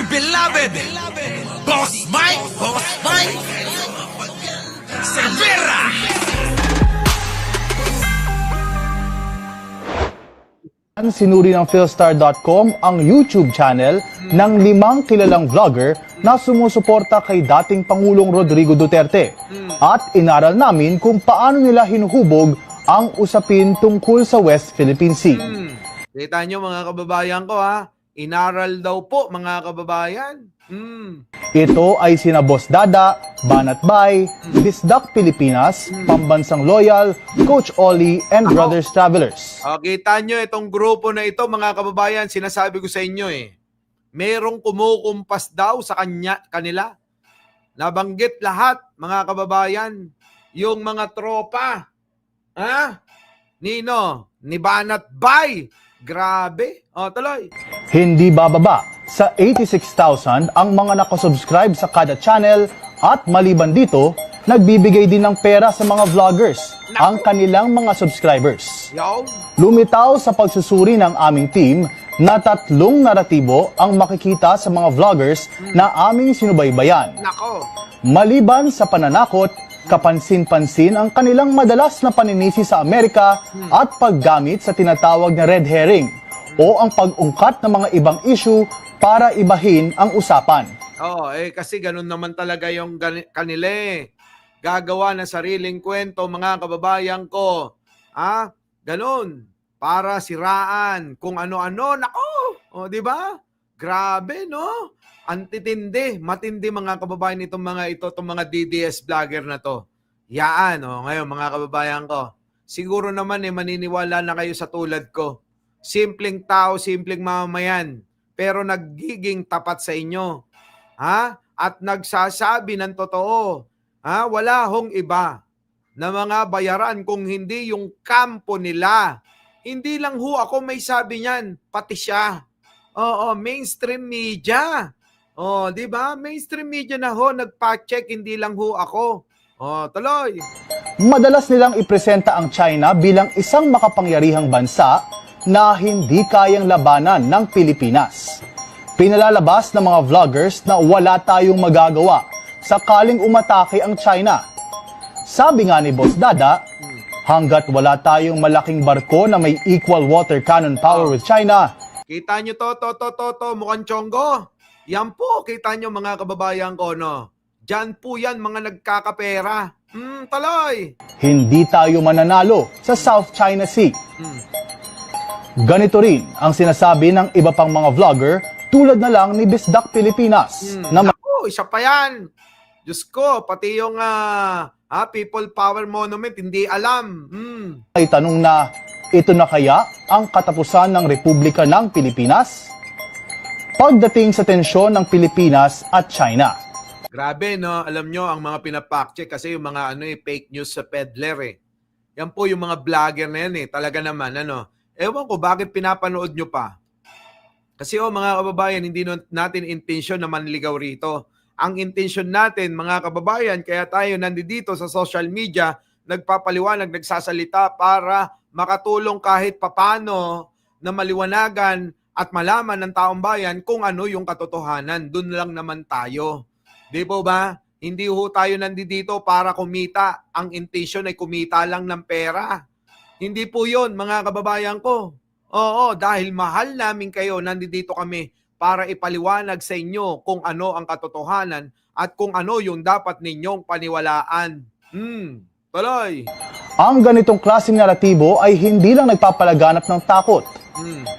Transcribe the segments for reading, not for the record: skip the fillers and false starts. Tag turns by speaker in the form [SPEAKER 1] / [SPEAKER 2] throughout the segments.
[SPEAKER 1] your beloved Boss Mike Cervera.
[SPEAKER 2] Sinuri ng Philstar.com ang YouTube channel ng 5 kilalang vlogger na sumusuporta kay dating Pangulong Rodrigo Duterte. At inaral namin kung paano nila hinuhubog ang usapin tungkol sa West Philippine Sea.
[SPEAKER 3] Kita nyo mga kababayan ko ha, inaral daw po mga kababayan.
[SPEAKER 2] Ito ay sina Boss Dada, Banat Bay, Bisdak Pilipinas, Pambansang Loyal, Coach Ollie, and Brothers Travelers.
[SPEAKER 3] Kita nyo itong grupo na ito mga kababayan, sinasabi ko sa inyo merong kumukumpas daw sa kanila. Nabanggit lahat mga kababayan, yung mga tropa. Nino, ni Banat Bay. Grabe. Tuloy.
[SPEAKER 2] Hindi bababa sa 86,000 ang mga nakasubscribe sa kada channel at maliban dito, nagbibigay din ng pera sa mga vloggers, ang kanilang mga subscribers. Lumitaw sa pagsusuri ng aming team na 3 naratibo ang makikita sa mga vloggers na aming sinubaybayan.
[SPEAKER 3] Nako.
[SPEAKER 2] Maliban sa pananakot, kapansin-pansin ang kanilang madalas na paninisi sa Amerika at paggamit sa tinatawag na red herring o ang pag-ungkat ng mga ibang issue para ibahin ang usapan.
[SPEAKER 3] Kasi ganun naman talaga yung kanila gagawa ng sariling kwento mga kababayan ko. Ganun. Para siraan kung ano-ano. Nako! Di ba? Grabe, no? Antitindi, matindi mga kababayan itong mga DDS vlogger na to. Yaan, ngayon mga kababayan ko. Siguro naman maniniwala na kayo sa tulad ko. Simpleng tao, simpleng mamamayan, pero nagiging tapat sa inyo. At nagsasabi ng totoo. Wala hong iba na mga bayaran kung hindi yung kampo nila. Hindi lang ho ako may sabi niyan, pati siya. Mainstream media. Di ba? Mainstream media na ho, nagpa-check, hindi lang ho ako. Tuloy.
[SPEAKER 2] Madalas nilang ipresenta ang China bilang isang makapangyarihang bansa na hindi kayang labanan ng Pilipinas. Pinalalabas ng mga vloggers na wala tayong magagawa sakaling umatake ang China. Sabi nga ni Boss Dada, hanggat wala tayong malaking barko na may equal water cannon power with China.
[SPEAKER 3] Kita nyo to, mukhang tsonggo. Yan po, kita nyo mga kababayan ko, no? Diyan po yan, mga nagkakapera. Tuloy.
[SPEAKER 2] Hindi tayo mananalo sa South China Sea. Ganito rin ang sinasabi ng iba pang mga vlogger tulad na lang ni Bisdak Pilipinas.
[SPEAKER 3] Isa pa yan. Diyos ko, pati yung People Power Monument, hindi alam.
[SPEAKER 2] Ay tanong na, ito na kaya ang katapusan ng Republika ng Pilipinas? Pagdating sa tensyon ng Pilipinas at China.
[SPEAKER 3] Grabe, no? Alam nyo, ang mga pinapack-check kasi yung mga fake news sa peddler Yan po yung mga vlogger na yan Talaga naman, Ewan ko, bakit pinapanood nyo pa? Kasi mga kababayan, hindi natin intensyon na manligaw rito. Ang intensyon natin, mga kababayan, kaya tayo nandito sa social media, nagpapaliwanag, nagsasalita para makatulong kahit papano na maliwanagan at malaman ng taong bayan kung ano yung katotohanan. Doon lang naman tayo. Di po ba? Hindi ho tayo nandito para kumita. Ang intention ay kumita lang ng pera. Hindi po yun, mga kababayan ko. Dahil mahal namin kayo, nandito kami para ipaliwanag sa inyo kung ano ang katotohanan at kung ano yung dapat ninyong paniwalaan. Tuloy.
[SPEAKER 2] Ang ganitong klaseng naratibo ay hindi lang nagpapalaganap ng takot.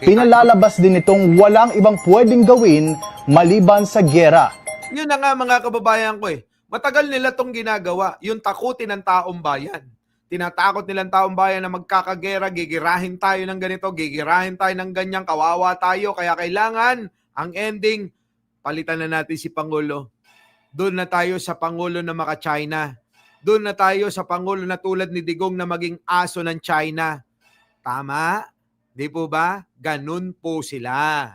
[SPEAKER 2] Pinalalabas din itong walang ibang pwedeng gawin maliban sa gyera.
[SPEAKER 3] Yun na nga mga kababayan ko Matagal nila tong ginagawa, yung takutin ng taong bayan. Tinatakot nilang taong bayan na magkakagera, gigirahin tayo ng ganito, gigirahin tayo ng ganyan, kawawa tayo, kaya kailangan ang ending, palitan na natin si Pangulo. Doon na tayo sa Pangulo na maka-China. Doon na tayo sa Pangulo na tulad ni Digong na maging aso ng China. Tama? Di po ba? Ganun po sila.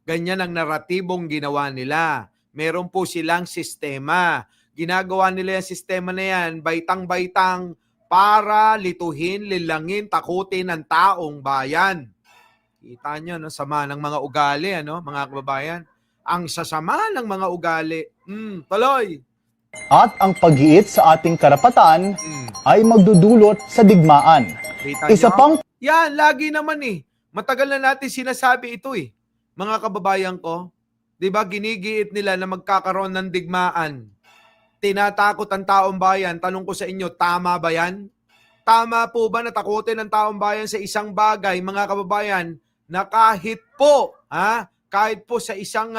[SPEAKER 3] Ganyan ang naratibong ginawa nila. Meron po silang sistema. Ginagawa nila yung sistema na yan, baitang-baitang, para lituhin, lilangin, takutin ang taong bayan. Kita nyo, sama ng mga ugali, mga kababayan. Ang sasama ng mga ugali. Tuloy.
[SPEAKER 2] At ang pag-iit sa ating karapatan
[SPEAKER 3] Mm.
[SPEAKER 2] ay magdudulot sa digmaan.
[SPEAKER 3] Kita
[SPEAKER 2] Isa
[SPEAKER 3] nyo?
[SPEAKER 2] pang
[SPEAKER 3] Yan, lagi naman eh. Matagal na natin sinasabi ito eh. Mga kababayan ko, di ba ginigiit nila na magkakaroon ng digmaan. Tinatakot ang taong bayan. Tanong ko sa inyo, tama ba yan? Tama po ba na takutin ng taong bayan sa isang bagay, mga kababayan, na kahit po sa isang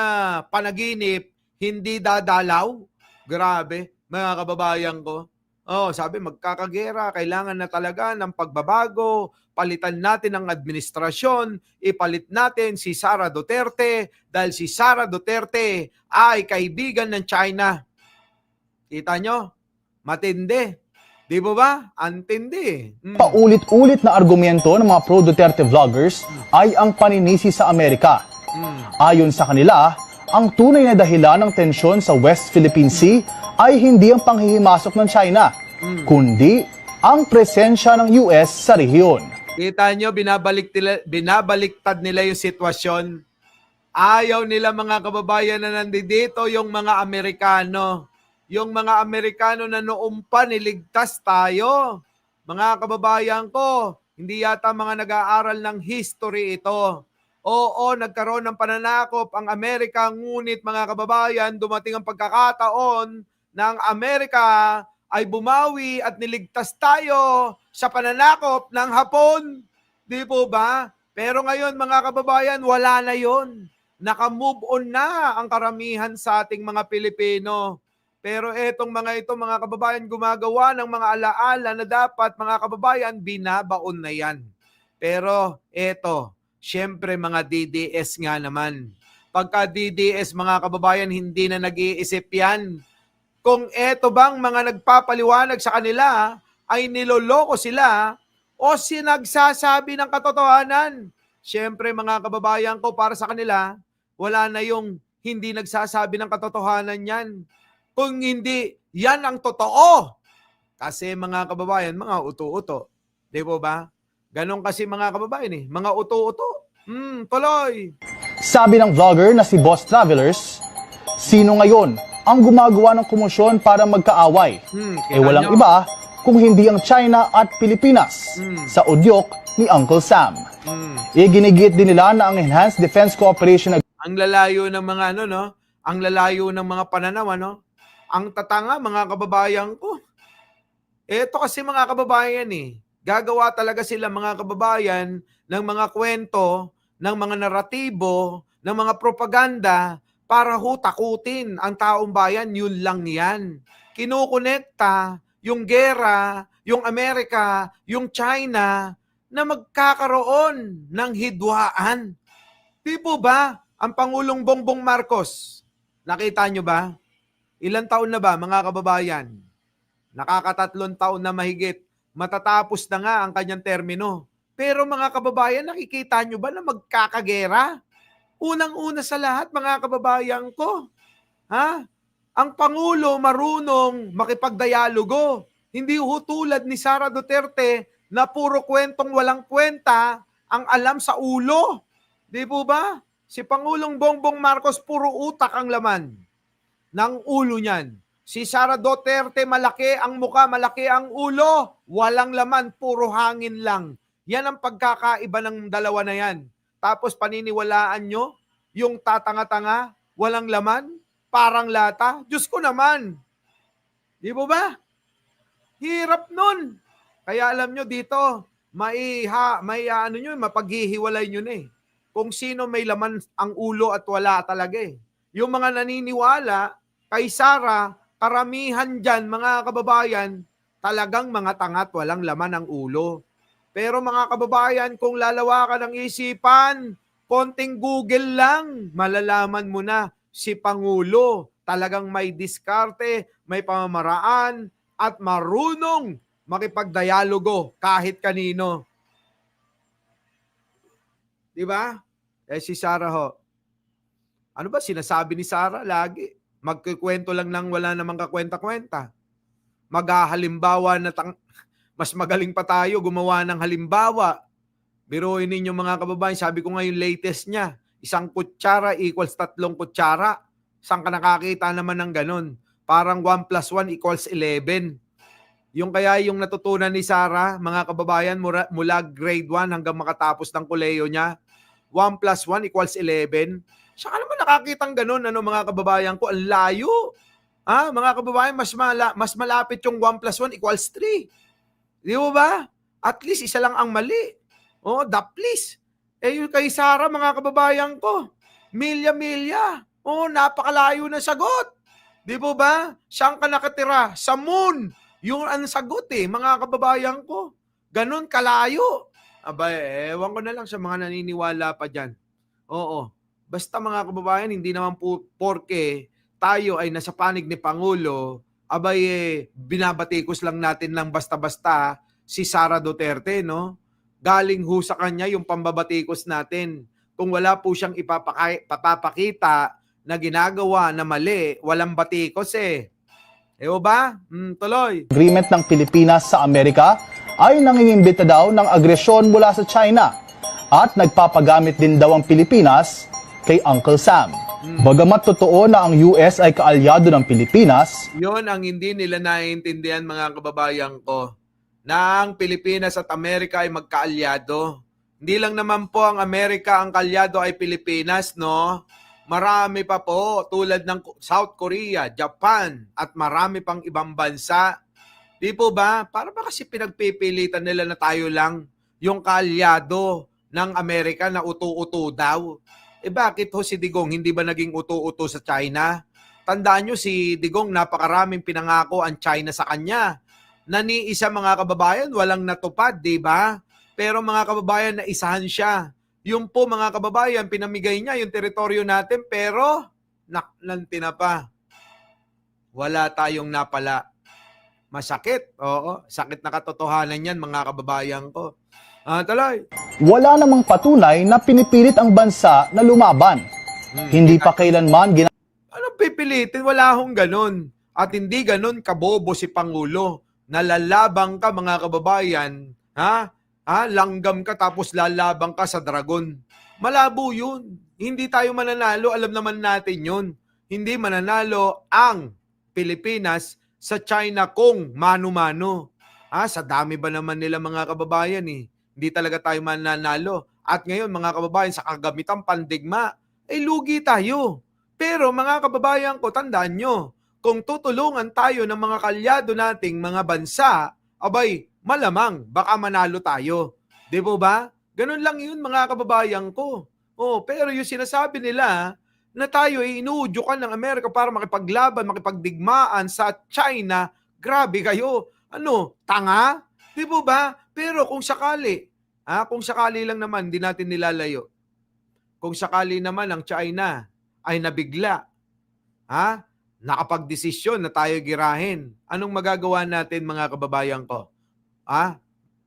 [SPEAKER 3] panaginip, hindi dadalaw? Grabe, mga kababayan ko. Sabi, magkakagera, kailangan na talaga ng pagbabago, palitan natin ang administrasyon, ipalit natin si Sara Duterte dahil si Sara Duterte ay kaibigan ng China. Kita nyo? Matindi. Di ba? Antindi.
[SPEAKER 2] paulit-ulit na argumento ng mga pro-Duterte vloggers ay ang paninisi sa Amerika. Ayon sa kanila, ang tunay na dahilan ng tensyon sa West Philippine Sea ay hindi ang panghihimasok ng China, kundi ang presensya ng US sa rehiyon.
[SPEAKER 3] Kita nyo, binabaliktad nila yung sitwasyon. Ayaw nila mga kababayan na nandito yung mga Amerikano. Yung mga Amerikano na noong pa niligtas tayo. Mga kababayan ko, hindi yata mga nag-aaral ng history ito. Oo, nagkaroon ng pananakop ang Amerika, ngunit mga kababayan, dumating ang pagkakataon na ang Amerika ay bumawi at niligtas tayo sa pananakop ng Hapon. Di po ba? Pero ngayon mga kababayan, wala na yon. Naka-move on na ang karamihan sa ating mga Pilipino. Pero etong mga ito, mga kababayan, gumagawa ng mga alaala na dapat, mga kababayan, binabaon na yan. Pero eto, syempre mga DDS nga naman. Pagka DDS, mga kababayan, hindi na nag-iisip yan. Kung eto bang mga nagpapaliwanag sa kanila ay niloloko sila o sinagsasabi ng katotohanan. Syempre mga kababayan ko, para sa kanila, wala na yung hindi nagsasabi ng katotohanan yan. Kung hindi, yan ang totoo. Kasi mga kababayan, mga uto-uto. Di po ba? Ganon kasi mga kababayan mga uto-uto. Tuloy.
[SPEAKER 2] Sabi ng vlogger na si Boss Travelers, sino ngayon ang gumagawa ng komosyon para magkaaway? Walang
[SPEAKER 3] nyo.
[SPEAKER 2] iba kung hindi ang China at Pilipinas sa udyok ni Uncle Sam. Ginigit din nila na ang Enhanced Defense Cooperation
[SPEAKER 3] Ang lalayo ng mga ang lalayo ng mga pananaw, ang tatanga mga kababayan ko. Eto kasi mga kababayan gagawa talaga sila mga kababayan ng mga kwento, ng mga naratibo, ng mga propaganda para takutin ang taong bayan. Yun lang yan. Kinukonekta yung gera, yung Amerika, yung China na magkakaroon ng hidwaan. Di po ba? Ang Pangulong Bongbong Marcos, nakita nyo ba? Ilang taon na ba mga kababayan? Nakakatatlong taon na mahigit. Matatapos na nga ang kanyang termino. Pero mga kababayan, nakikita nyo ba na magkakagera? Unang-una sa lahat mga kababayan ko. Ang Pangulo marunong makipagdialogo. Hindi tulad ni Sara Duterte na puro kwentong walang kwenta ang alam sa ulo. Di po ba? Si Pangulong Bongbong Marcos puro utak ang laman ng ulo niyan. Si Sara Duterte malaki ang muka, malaki ang ulo. Walang laman, puro hangin lang. Yan ang pagkakaiba ng dalawa na yan. Tapos paniniwalaan nyo, yung tatanga-tanga, walang laman, parang lata. Diyos ko naman. Di po ba? Hirap nun. Kaya alam nyo dito, mapaghihiwalay nyo na kung sino may laman ang ulo at wala talaga Yung mga naniniwala kay Sara, karamihan dyan mga kababayan, talagang mga tangat walang laman ang ulo. Pero mga kababayan, kung lalawakan ang isipan, konting Google lang, malalaman mo na si Pangulo talagang may diskarte, may pamamaraan, at marunong makipagdialogo kahit kanino. Diba? Si Sara ano ba sinasabi ni Sara lagi? Magkikwento lang ng wala namang kakwenta-kwenta. Maghahalimbawa na mas magaling pa tayo gumawa ng halimbawa. Biruin ninyo mga kababayan, sabi ko nga yung latest niya, isang kutsara equals 3 kutsara. Saan ka nakakita naman ng ganun? Parang 1 plus 1 equals 11. Yung kaya yung natutunan ni Sarah, mga kababayan, mula grade 1 hanggang makatapos ng koleyo niya, 1 plus 1 equals 11. Siya ka naman nakakitang ganun, mga kababayan ko, ang layo. Mga kababayan, mas malapit yung 1 plus 1 equals 3. Di ba? At least isa lang ang mali. Please. Yung kay Sarah, mga kababayan ko, milya-milya. Napakalayo na sagot. Di ba? Saan ka nakatira? Sa moon. Yung ang sagot mga kababayan ko. Ganun kalayo. Ewan ko na lang sa mga naniniwala pa dyan. Basta mga kababayan, hindi naman po porke tayo ay nasa panig ni Pangulo, binabatikos lang natin lang basta-basta si Sara Duterte, no? Galing ho sa kanya yung pambabatikos natin. Kung wala po siyang papapakita na ginagawa na mali, walang batikos ba? Tuloy.
[SPEAKER 2] Agreement ng Pilipinas sa Amerika ay nangingimbita daw ng agresyon mula sa China at nagpapagamit din daw ang Pilipinas kay Uncle Sam. Bagamat totoo na ang US ay kaalyado ng Pilipinas,
[SPEAKER 3] Yon ang hindi nila naiintindihan, mga kababayan ko, na ang Pilipinas at Amerika ay magkaalyado. Hindi lang naman po ang Amerika ang kaalyado ay Pilipinas, no? Marami pa po tulad ng South Korea, Japan at marami pang ibang bansa. Di po ba? Para ba kasi pinagpipilitan nila na tayo lang yung kaalyado ng Amerika na uto-uto daw? Bakit ho si Digong hindi ba naging uto-uto sa China? Tandaan nyo, si Digong napakaraming pinangako ang China sa kanya. Naniisa, mga kababayan, walang natupad, di ba? Pero mga kababayan, naisahan siya. Yung po, mga kababayan, pinamigay niya yung teritoryo natin, pero naklanti na pa. Wala tayong napala. Masakit, sakit na katotohanan yan, mga kababayan ko. Tuloy.
[SPEAKER 2] wala namang patunay na pinipilit ang bansa na lumaban. Hindi pa kailanman
[SPEAKER 3] Anong pipilitin? Wala hong ganun. At hindi ganun kabobo si Pangulo. Nalalabang ka, mga kababayan, langgam ka tapos lalabang ka sa dragon. Malabo yun. Hindi tayo mananalo, alam naman natin yun. Hindi mananalo ang Pilipinas sa China kung mano-mano. Sa dami ba naman nila, mga kababayan Hindi talaga tayo mananalo. At ngayon, mga kababayan, sa kagamitang pandigma, lugi tayo. Pero mga kababayan ko, tandaan nyo, kung tutulungan tayo ng mga kalyado nating mga bansa, malamang baka manalo tayo. Di ba? Ganun lang yun, mga kababayan ko. Pero yung sinasabi nila na tayo ay inuudyokan ng Amerika para makipaglaban, makipagdigmaan sa China, grabe kayo. Tanga? Di ba? Pero kung sakali lang naman, di natin nilalayo. Kung sakali naman ang China ay nabigla, nakapagdesisyon na tayo girahin, anong magagawa natin, mga kababayan ko?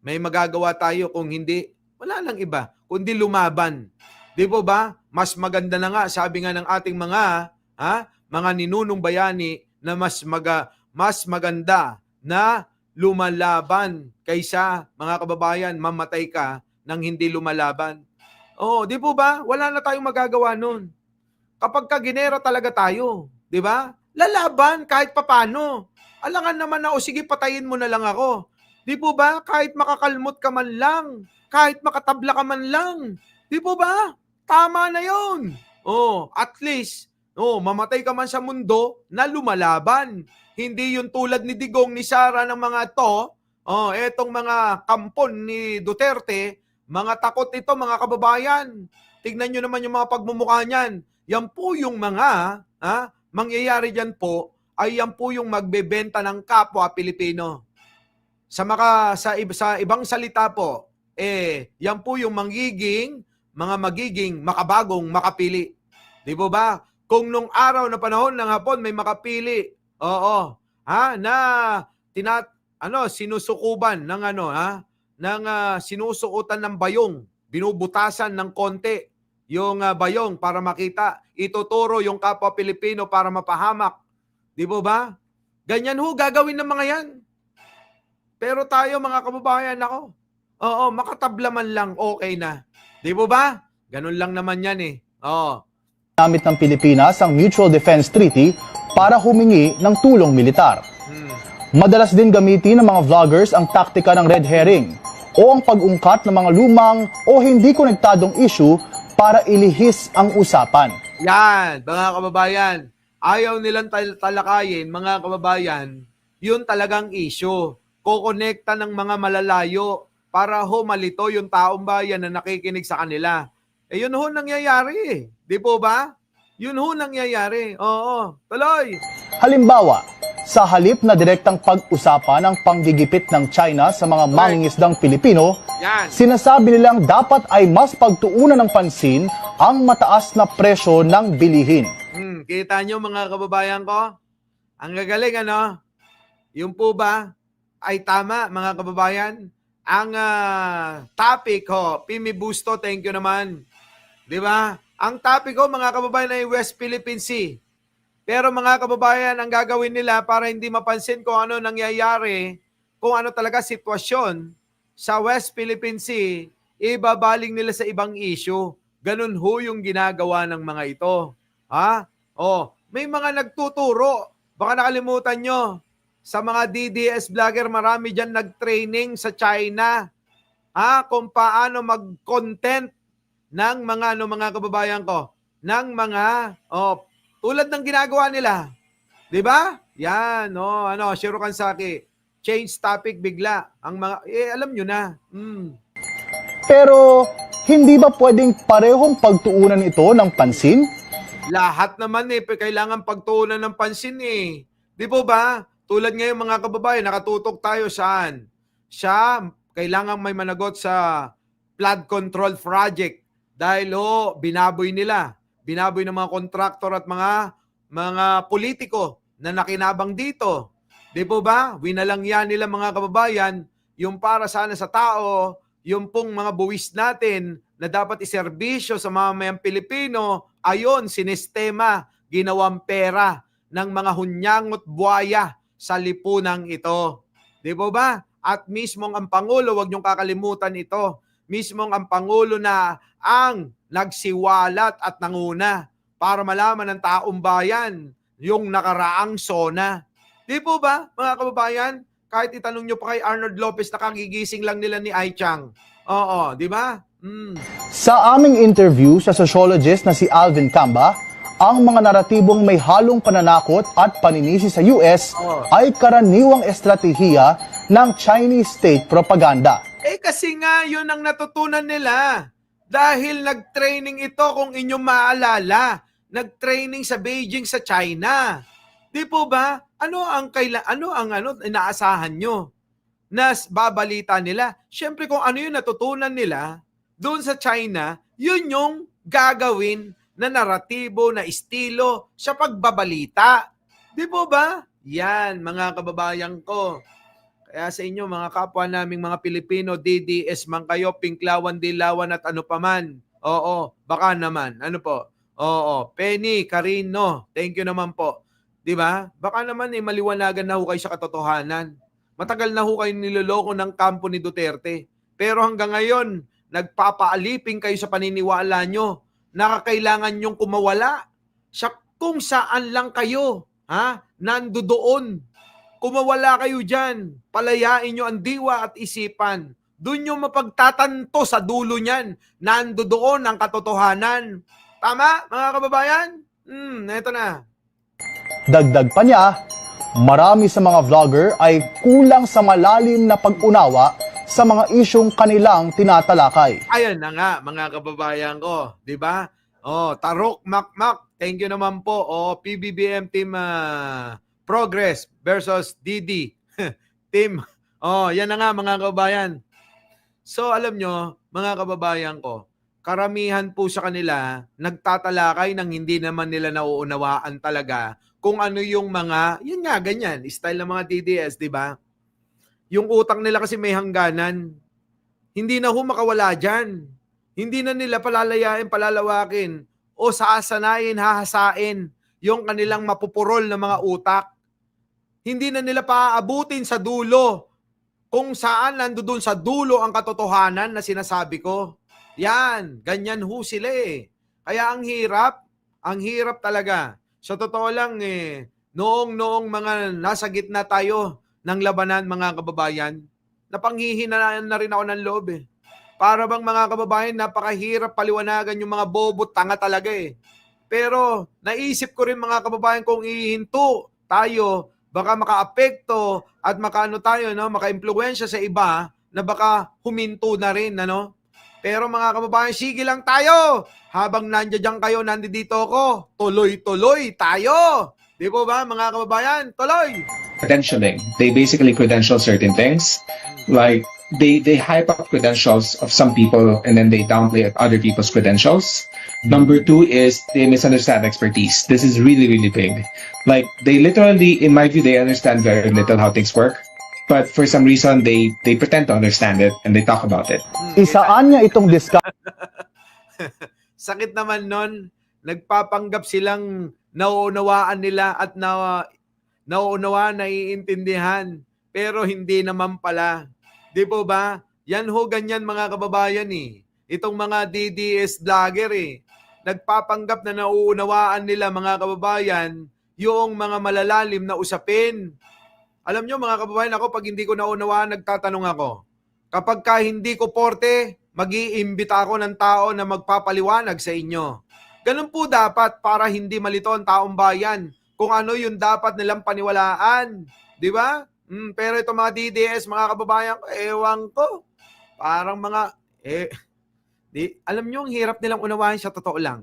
[SPEAKER 3] May magagawa tayo kung hindi, wala lang iba, kundi lumaban. Di ba? Mas maganda na nga, sabi nga ng ating mga ninunong bayani, na mas maganda na lumalaban kaysa, mga kababayan, mamatay ka nang hindi lumalaban. Di po ba? Wala na tayong magagawa nun. Kapag ginera talaga tayo, di ba? Lalaban kahit papano. Alangan naman na, sige, patayin mo na lang ako. Di po ba? Kahit makakalmot ka man lang, kahit makatabla ka man lang. Di po ba? Tama na yun. At least, mamatay ka man sa mundo na lumalaban. Hindi yung tulad ni Digong, ni Sara, ng mga etong mga kampon ni Duterte, mga takot ito, mga kababayan. Tignan nyo naman yung mga pagmumukha niyan. Yan po yung mga, mangyayari dyan po, ay yan po yung magbebenta ng kapwa Pilipino. Sa ibang salita po, yan po yung magiging makabagong makapili. Di ba? Kung nung araw na panahon ng hapon may makapili, sinusukuban ng sinusukutan ng bayong, binubutasan ng konti yung bayong para makita, ituturo yung kapwa Pilipino para mapahamak. Di ba? Ganyan gagawin ng mga yan. Pero tayo, mga kababayan, makatabla man lang, okay na. Di ba? Ganun lang naman yan Oh.
[SPEAKER 2] Ginamit ng Pilipinas ang Mutual Defense Treaty para humingi ng tulong militar. Madalas din gamitin ng mga vloggers ang taktika ng red herring o ang pag-ungkat ng mga lumang o hindi konektadong issue para ilihis ang usapan.
[SPEAKER 3] Yan, mga kababayan. Ayaw nilang talakayin, mga kababayan, yun talagang issue. Kokonekta ng mga malalayo para malito yung taong bayan na nakikinig sa kanila. Yun ho nangyayari eh. Di po ba? Yun ho nangyayari. Oo, tuloy.
[SPEAKER 2] Halimbawa, sa halip na direktang pag-usapan ang panggigipit ng China sa mga mangingisdang Pilipino,
[SPEAKER 3] Yan.
[SPEAKER 2] sinasabi nilang dapat ay mas pagtuunan ng pansin ang mataas na presyo ng bilihin.
[SPEAKER 3] Kita nyo mga kababayan ko? Ang gagaling ano? Yung po ba ay tama mga kababayan? Ang topic Pimi Busto, thank you naman. Di ba? Ang topic mga kababayan ay West Philippine Sea. Pero mga kababayan, ang gagawin nila para hindi mapansin kung ano nangyayari, kung ano talaga sitwasyon sa West Philippine Sea, ibabaling nila sa ibang issue. Ganun ho yung ginagawa ng mga ito. Ha? May mga nagtuturo. Baka nakalimutan nyo. Sa mga DDS vlogger, marami dyan nag-training sa China. Kung paano mag-content ng mga mga kababayan ko, ng mga tulad ng ginagawa nila. 'Di ba? Yan, Shiro Kansaki. Change topic bigla. Ang mga alam nyo na.
[SPEAKER 2] Pero hindi ba pwedeng parehong pagtuunan ito ng pansin?
[SPEAKER 3] Lahat naman kailangan pagtuunan ng pansin eh. 'Di po ba? Tulad ngayon mga kababayan, nakatutok tayo saan? Kailangan may managot sa flood control project dahil binaboy nila. Binaboy ng mga kontraktor at mga politiko na nakinabang dito. Di po ba? Winalangyan nila mga kababayan yung para sana sa tao, yung pong mga buwis natin na dapat iserbisyo sa mamamayang Pilipino, ayon, sinistema, ginawang pera ng mga hunyangot buhaya sa lipunang ito. Di po ba? At mismong ang Pangulo, wag niyong kakalimutan ito, mismong ang Pangulo na ang nagsiwalat at nanguna para malaman ng taong bayan yung nakaraang SONA. Di po ba, mga kababayan? Kahit itanong nyo pa kay Arnold Lopez, nakagigising lang nila ni Ai Chang. Oo, di ba?
[SPEAKER 2] Sa aming interview sa sociologist na si Alvin Camba, ang mga naratibong may halong pananakot at paninisi sa US ay karaniwang estratehiya ng Chinese state propaganda.
[SPEAKER 3] Kasi nga yun ang natutunan nila. Dahil nag-training ito, kung inyong maalala, nag-training sa Beijing sa China. Di po ba? Ano ang inaasahan nyo na babalita nila? Siyempre kung ano yung natutunan nila doon sa China, yun yung gagawin na naratibo, na estilo sa pagbabalita. Di po ba? Yan, mga kababayan ko. Kaya sa inyo, mga kapwa naming mga Pilipino, DDS man kayo, Pinklawan, Dilawan at ano paman. Oo, baka naman. Ano po? Oo, Penny, Carino, thank you naman po. Di ba? Baka naman maliwanagan na ho kayo sa katotohanan. Matagal na ho kayo niloloko ng kampo ni Duterte. Pero hanggang ngayon, nagpapaaliping kayo sa paniniwala nyo. Nakakailangan nyong kumawala sa kung saan lang kayo. Nando doon. Kumawala kayo dyan. Palayain nyo ang diwa at isipan. Doon nyo mapagtatanto sa dulo niyan. Nando doon ang katotohanan. Tama, mga kababayan? Eto na.
[SPEAKER 2] Dagdag pa niya, marami sa mga vlogger ay kulang sa malalim na pag-unawa sa mga isyong kanilang tinatalakay.
[SPEAKER 3] Ayan na nga, mga kababayan ko. Di ba? Tarok Makmak. Thank you naman po. PBBM Team Progress versus DD Team. Yan na nga mga kababayan. So alam nyo, mga kababayan ko, karamihan po sa kanila nagtatalakay ng hindi naman nila nauunawaan talaga kung ano yung mga, yun nga, ganyan, style ng mga DDS, di ba? Yung utang nila kasi may hangganan. Hindi na makawala dyan. Hindi na nila palalawakin o sasanayin, hahasain yung kanilang mapupurol na mga utak. Hindi na nila paaabutin sa dulo kung saan nandoon sa dulo ang katotohanan na sinasabi ko. Yan, ganyan ho sila eh. Kaya ang hirap talaga. Sa totoo lang noong mga nasa gitna tayo ng labanan mga kababayan, napanghihinaan na rin ako ng loob Para bang mga kababayan, napakahirap paliwanagan yung mga bobo, tanga talaga Pero naisip ko rin mga kababayan kung ihinto tayo, baka makaapekto at makaano tayo, no, makaimpluwensya sa iba na baka huminto na rin, ano? Pero mga kababayan, sige lang tayo. Habang nandiyan kayo, nandito ako. Tuloy-tuloy tayo. Di po ba mga kababayan? Tuloy!
[SPEAKER 4] Credentialing. They basically credential certain things. Like they hype up credentials of some people and then they downplay other people's credentials. Number two is they misunderstand expertise. This is really, really big. Like they literally, in my view, they understand very little how things work. But for some reason, they pretend to understand it and they talk about it.
[SPEAKER 2] Isaan niya itong diskarte
[SPEAKER 3] Sakit naman nun. Nagpapanggap silang nauunawaan nila at nauunawaan, naiintindihan. Pero hindi naman pala. Di po ba? Yan ho ganyan mga kababayan Itong mga DDS vlogger Nagpapanggap na nauunawaan nila mga kababayan yung mga malalalim na usapin. Alam nyo mga kababayan, ako pag hindi ko naunawaan, nagtatanong ako. Kapag ka hindi ko porte, mag-iimbita ako ng tao na magpapaliwanag sa inyo. Ganun po dapat para hindi malito ang taong bayan kung ano yung dapat nilang paniwalaan. Di ba? Pero itong mga DDS, mga kababayan, ewan ko. Parang mga, alam nyo, ang hirap nilang unawain sa totoo lang.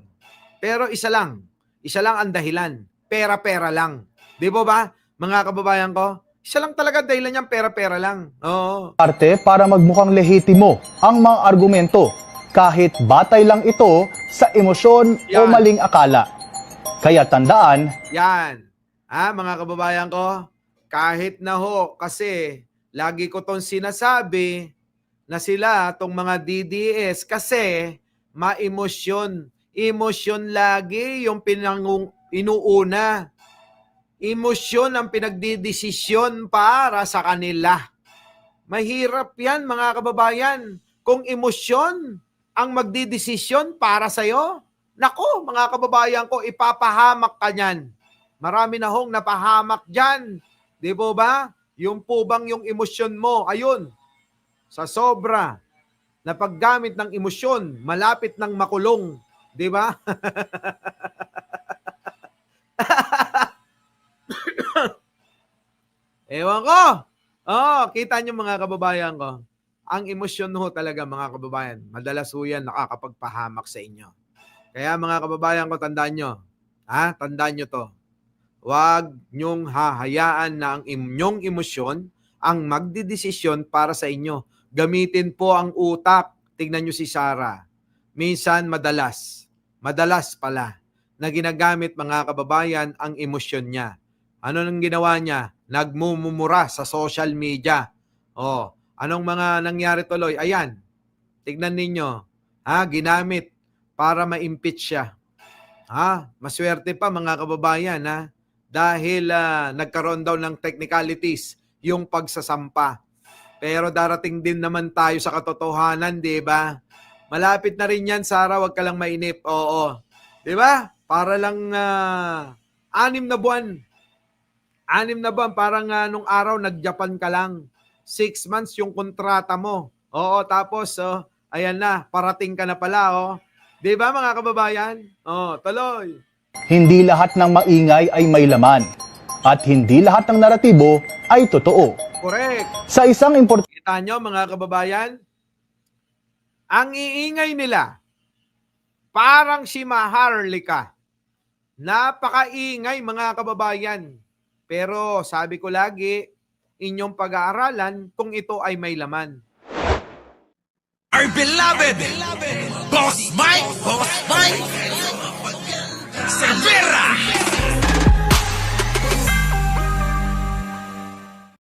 [SPEAKER 3] Pero isa lang ang dahilan. Pera-pera lang. Di ba, mga kababayan ko? Isa lang talaga dahilan niyang pera-pera lang. Oo.
[SPEAKER 2] para magmukhang lehitimo ang mga argumento kahit batay lang ito sa emosyon o
[SPEAKER 3] Yan.
[SPEAKER 2] maling akala. Kaya tandaan,
[SPEAKER 3] Yan. Mga kababayan ko, kahit na ho, kasi lagi ko tong sinasabi na sila, tong mga DDS, kasi ma-emosyon. Emosyon lagi yung inuuna. Emosyon ang pinagdidesisyon para sa kanila. Mahirap yan mga kababayan. Kung emosyon ang magdidesisyon para sa'yo, nako mga kababayan ko, ipapahamak ka niyan. Marami na hong napahamak dyan. Di po ba? Yung po bang yung emosyon mo, ayun, sa sobra na paggamit ng emosyon, malapit ng makulong. Di ba? Ewan ko. Kita nyo mga kababayan ko. Ang emosyon ho talaga mga kababayan, madalas ho yan nakakapagpahamak sa inyo. Kaya mga kababayan ko, tandaan nyo. Tandaan nyo to. Huwag nyong hahayaan na ang inyong emosyon ang magdidesisyon para sa inyo. Gamitin po ang utak. Tignan nyo si Sarah. Minsan madalas pala, na ginagamit mga kababayan ang emosyon niya. Ano nang ginawa niya? Nagmumura sa social media. Anong mga nangyari tuloy? Ayan, tignan ninyo. Ginamit para ma-impeach siya. Maswerte pa mga kababayan dahil nagkaroon daw ng technicalities yung pagsasampa. Pero darating din naman tayo sa katotohanan, di ba? Malapit na rin yan, Sarah, wag ka lang mainip. Oo. Di ba? Para lang 6 na buwan. 6 na buwan, parang nung araw nag-Japan ka lang. 6 months yung kontrata mo. Oo, tapos ayan na, parating ka na pala. Di ba mga kababayan? Tuloy.
[SPEAKER 2] hindi lahat ng maingay ay may laman. At hindi lahat ng naratibo ay totoo.
[SPEAKER 3] Correct.
[SPEAKER 2] Sa isang importante
[SPEAKER 3] Kita nyo mga kababayan, ang iingay nila, parang si Maharlika. Napakaingay mga kababayan. Pero sabi ko lagi, inyong pag-aaralan kung ito ay may laman.
[SPEAKER 1] Our beloved Boss